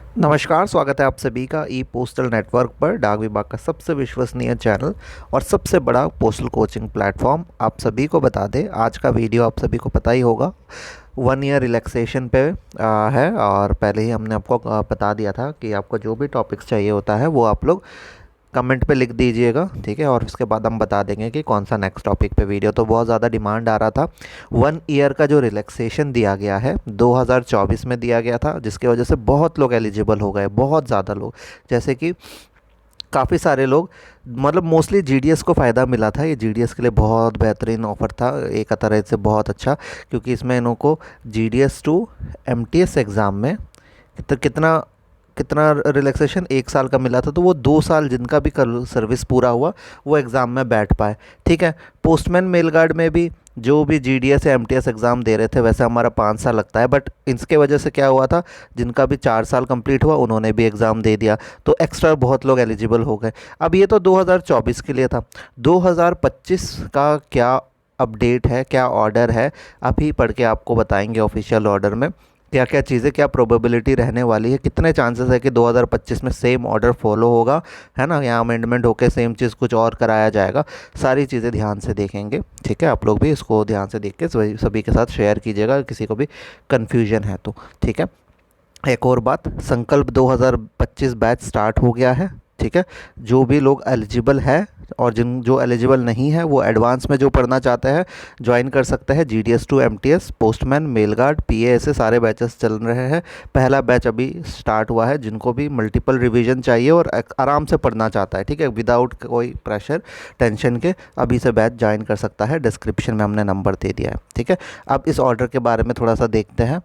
नमस्कार, स्वागत है आप सभी का ई पोस्टल नेटवर्क पर, डाक विभाग का सबसे विश्वसनीय चैनल और सबसे बड़ा पोस्टल कोचिंग प्लेटफॉर्म। आप सभी को बता दें, आज का वीडियो आप सभी को पता ही होगा, 1 ईयर रिलैक्सेशन पे है। और पहले ही हमने आपको बता दिया था कि आपको जो भी टॉपिक्स चाहिए होता है वो आप लोग कमेंट पे लिख दीजिएगा, ठीक है। और उसके बाद हम बता देंगे कि कौन सा नेक्स्ट टॉपिक पे वीडियो। तो बहुत ज़्यादा डिमांड आ रहा था 1 ईयर का जो रिलैक्सेशन दिया गया है 2024 में दिया गया था, जिसकी वजह से बहुत लोग एलिजिबल हो गए, बहुत ज़्यादा लोग। जैसे कि काफ़ी सारे लोग, मतलब मोस्टली जीडीएस को फ़ायदा मिला था। ये जीडीएस के लिए बहुत बेहतरीन ऑफ़र था, एक तरह से बहुत अच्छा, क्योंकि इसमें इन्हों को जीडीएस टू एमटीएस एग्ज़ाम में कितना कितना रिलैक्सेशन 1 साल का मिला था। तो वो 2 साल जिनका भी सर्विस पूरा हुआ वो एग्ज़ाम में बैठ पाए, ठीक है। पोस्टमैन मेल गार्ड में भी जो भी जीडीएस या एमटीएस एग्ज़ाम दे रहे थे, वैसे हमारा 5 साल लगता है, बट इसके वजह से क्या हुआ था, जिनका भी 4 साल कंप्लीट हुआ उन्होंने भी एग्ज़ाम दे दिया, तो एक्स्ट्रा बहुत लोग एलिजिबल हो गए। अब ये तो 2024 के लिए था। 2025 का क्या अपडेट है, क्या ऑर्डर है, अभी पढ़ के आपको बताएंगे ऑफिशियल ऑर्डर में क्या क्या चीज़ें, क्या प्रोबेबिलिटी रहने वाली है, कितने चांसेस है कि 2025 में सेम ऑर्डर फॉलो होगा, है ना, या अमेंडमेंट होकर सेम चीज़ कुछ और कराया जाएगा। सारी चीज़ें ध्यान से देखेंगे, ठीक है। आप लोग भी इसको ध्यान से देख के सभी के साथ शेयर कीजिएगा, किसी को भी कन्फ्यूजन है तो, ठीक है। एक और बात, संकल्प 2025 बैच स्टार्ट हो गया है, ठीक है। जो भी लोग एलिजिबल है और जो एलिजिबल नहीं है वो एडवांस में जो पढ़ना चाहते हैं ज्वाइन कर सकते हैं। GDS to MTS, postman, mail guard, PA, ऐसे सारे बैचेस चल रहे हैं। पहला बैच अभी स्टार्ट हुआ है। जिनको भी मल्टीपल रिवीजन चाहिए और आराम से पढ़ना चाहता है, ठीक है, विदाउट कोई प्रेशर टेंशन के, अभी से बैच ज्वाइन कर सकता है। डिस्क्रिप्शन में हमने नंबर दे दिया है, ठीक है। अब इस ऑर्डर के बारे में थोड़ा सा देखते हैं।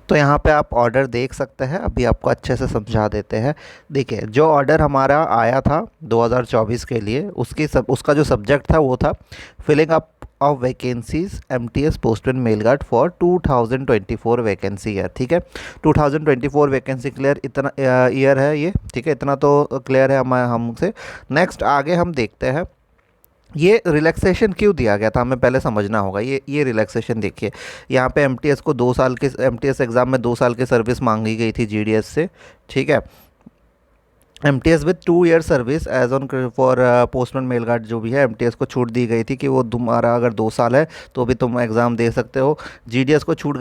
तो यहाँ पे आप ऑर्डर देख सकते हैं, अभी आपको अच्छे से समझा देते हैं। देखिए, जो ऑर्डर हमारा आया था 2024 के लिए, उसका जो सब्जेक्ट था वो था filling up of vacancies MTS postman mail guard for 2024 vacancy year, ठीक है। 2024 वैकेंसी क्लियर इतना ईयर है ये, ठीक है, इतना तो क्लियर है हमसे। नेक्स्ट आगे हम देखते हैं, ये रिलैक्सेशन क्यों दिया गया था, हमें पहले समझना होगा। ये रिलैक्सेशन देखिए, यहाँ पे एमटीएस को 2 साल के, एमटीएस एग्ज़ाम में 2 साल की सर्विस मांगी गई थी जीडीएस से, ठीक है। MTS with 2 year service age on for postman mail guard जो भी है, एमटीएस को छूट दी गई थी कि वो तुम्हारा अगर 2 साल है तो भी तुम एग्ज़ाम दे सकते हो। जीडीएस को छूट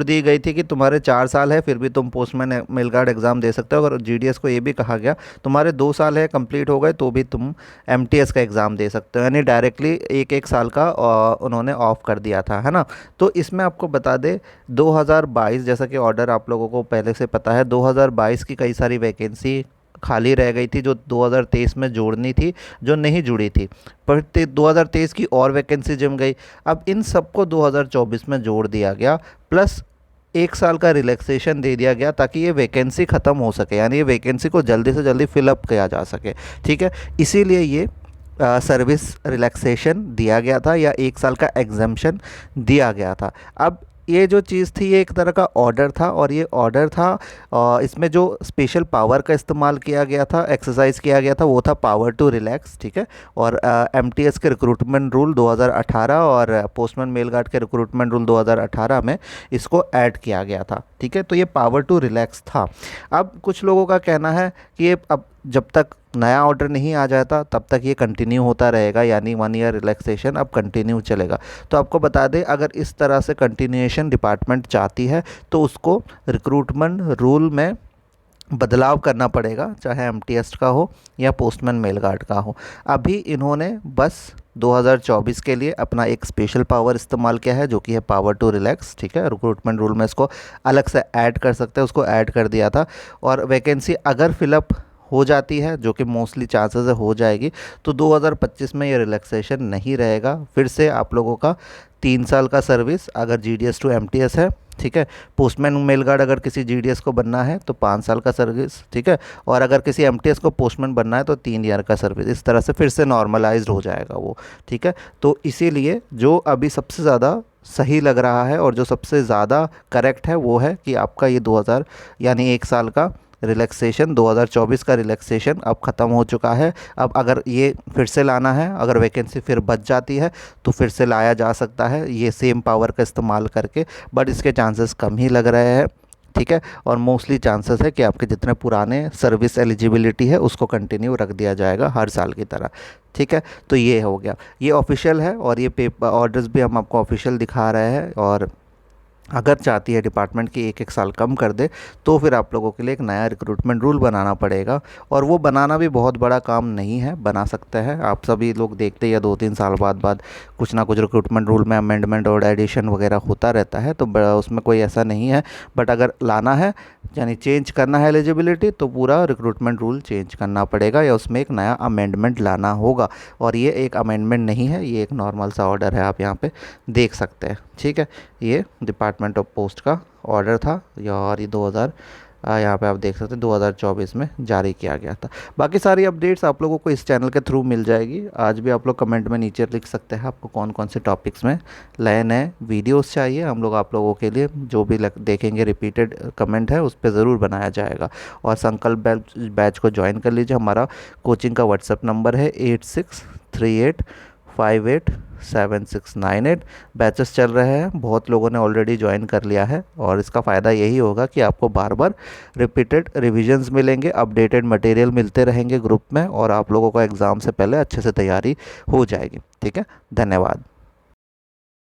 दी गई थी कि तुम्हारे 4 साल है फिर भी तुम पोस्टमैन मेल गार्ड एग्ज़ाम दे सकते हो। और जीडीएस को ये भी कहा गया तुम्हारे 2 साल है कंप्लीट हो गए तो भी तुम एमटीएस का एग्ज़ाम दे सकते हो, यानी डायरेक्टली एक साल का उन्होंने ऑफ कर दिया था, है ना। तो इसमें आपको बता दें 2022, जैसा कि ऑर्डर आप लोगों को पहले से पता है, 2022 की कई सारी वैकेंसी खाली रह गई थी जो 2023 में जोड़नी थी, जो नहीं जुड़ी थी, पर 2023 की और वैकेंसी जम गई। अब इन सबको 2024 में जोड़ दिया गया, प्लस 1 साल का रिलैक्सेशन दे दिया गया ताकि ये वैकेंसी ख़त्म हो सके, यानी ये वैकेंसी को जल्दी से जल्दी फिलअप किया जा सके, ठीक है। इसीलिए ये सर्विस रिलैक्सेशन दिया गया था, या 1 साल का एग्जम्पशन दिया गया था। अब ये जो चीज़ थी ये एक तरह का ऑर्डर था, और ये ऑर्डर था, इसमें जो स्पेशल पावर का इस्तेमाल किया गया था, एक्सरसाइज किया गया था, वो था पावर टू रिलैक्स, ठीक है। और एमटीएस के रिक्रूटमेंट रूल 2018 और पोस्टमैन मेल गार्ड के रिक्रूटमेंट रूल 2018 में इसको ऐड किया गया था, ठीक है। तो ये पावर टू रिलैक्स था। अब कुछ लोगों का कहना है कि ये अब जब तक नया ऑर्डर नहीं आ जाता तब तक ये कंटिन्यू होता रहेगा, यानी 1 ईयर रिलैक्सेशन अब कंटिन्यू चलेगा। तो आपको बता दें, अगर इस तरह से कंटिन्यूएशन डिपार्टमेंट चाहती है तो उसको रिक्रूटमेंट रूल में बदलाव करना पड़ेगा, चाहे एमटीएस का हो या पोस्टमैन मेल गार्ड का हो। अभी इन्होंने बस 2024 के लिए अपना एक स्पेशल पावर इस्तेमाल किया है, जो कि है पावर टू रिलैक्स, ठीक है। रिक्रूटमेंट रूल में इसको अलग से ऐड कर सकते हैं, उसको ऐड कर दिया था। और वैकेंसी अगर फिलअप हो जाती है, जो कि मोस्टली चांसेस है हो जाएगी, तो 2025 में ये रिलैक्सेशन नहीं रहेगा। फिर से आप लोगों का 3 साल का सर्विस अगर जीडीएस टू एमटीएस है, ठीक है। पोस्टमैन मेल गार्ड अगर किसी जीडीएस को बनना है तो 5 साल का सर्विस, ठीक है। और अगर किसी एमटीएस को पोस्टमैन बनना है तो 3 ईयर का सर्विस। इस तरह से फिर से नॉर्मलाइज्ड हो जाएगा वो, ठीक है। तो इसीलिए जो अभी सबसे ज़्यादा सही लग रहा है और जो सबसे ज़्यादा करेक्ट है वो है कि आपका ये 2000 यानी 1 साल का रिलैक्सेशन, 2024 का रिलैक्सेशन अब ख़त्म हो चुका है। अब अगर ये फिर से लाना है, अगर वैकेंसी फिर बच जाती है तो फिर से लाया जा सकता है ये सेम पावर का इस्तेमाल करके, बट इसके चांसेस कम ही लग रहे हैं। ठीक है। और मोस्टली चांसेस है कि आपके जितने पुराने सर्विस एलिजिबिलिटी है उसको कंटिन्यू रख दिया जाएगा हर साल की तरह। ठीक है, तो ये हो गया, ये ऑफिशियल है और ये पेपर ऑर्डर्स भी हम आपको ऑफिशियल दिखा रहे हैं। और अगर चाहती है डिपार्टमेंट की एक एक साल कम कर दे तो फिर आप लोगों के लिए एक नया रिक्रूटमेंट रूल बनाना पड़ेगा। और वो बनाना भी बहुत बड़ा काम नहीं है, बना सकते हैं आप सभी लोग। देखते ही है 2-3 साल बाद कुछ ना कुछ रिक्रूटमेंट रूल में अमेंडमेंट और एडिशन वगैरह होता रहता है, तो उसमें कोई ऐसा नहीं है। बट अगर लाना है यानी चेंज करना है एलिजिबिलिटी तो पूरा रिक्रूटमेंट रूल चेंज करना पड़ेगा या उसमें एक नया अमेंडमेंट लाना होगा। और ये एक अमेंडमेंट नहीं है, ये एक नॉर्मल सा ऑर्डर है, आप यहाँ पे देख सकते हैं। ठीक है, ये डिपार्टमेंट ऑफ पोस्ट का ऑर्डर था और ये 2000 यहाँ पे आप देख सकते हैं 2024 में जारी किया गया था। बाकी सारी अपडेट्स आप लोगों को इस चैनल के थ्रू मिल जाएगी। आज भी आप लोग कमेंट में नीचे लिख सकते हैं आपको कौन कौन से टॉपिक्स में नए नए वीडियोस चाहिए। हम लोग आप लोगों के लिए जो भी देखेंगे रिपीटेड कमेंट है उस पर ज़रूर बनाया जाएगा। और संकल्प बैच को ज्वाइन कर लीजिए। हमारा कोचिंग का व्हाट्सएप नंबर है 8638587698। बैचेस चल रहे हैं, बहुत लोगों ने ऑलरेडी ज्वाइन कर लिया है और इसका फ़ायदा यही होगा कि आपको बार बार रिपीटेड रिविजन्स मिलेंगे, अपडेटेड मटेरियल मिलते रहेंगे ग्रुप में और आप लोगों को एग्ज़ाम से पहले अच्छे से तैयारी हो जाएगी। ठीक है, धन्यवाद।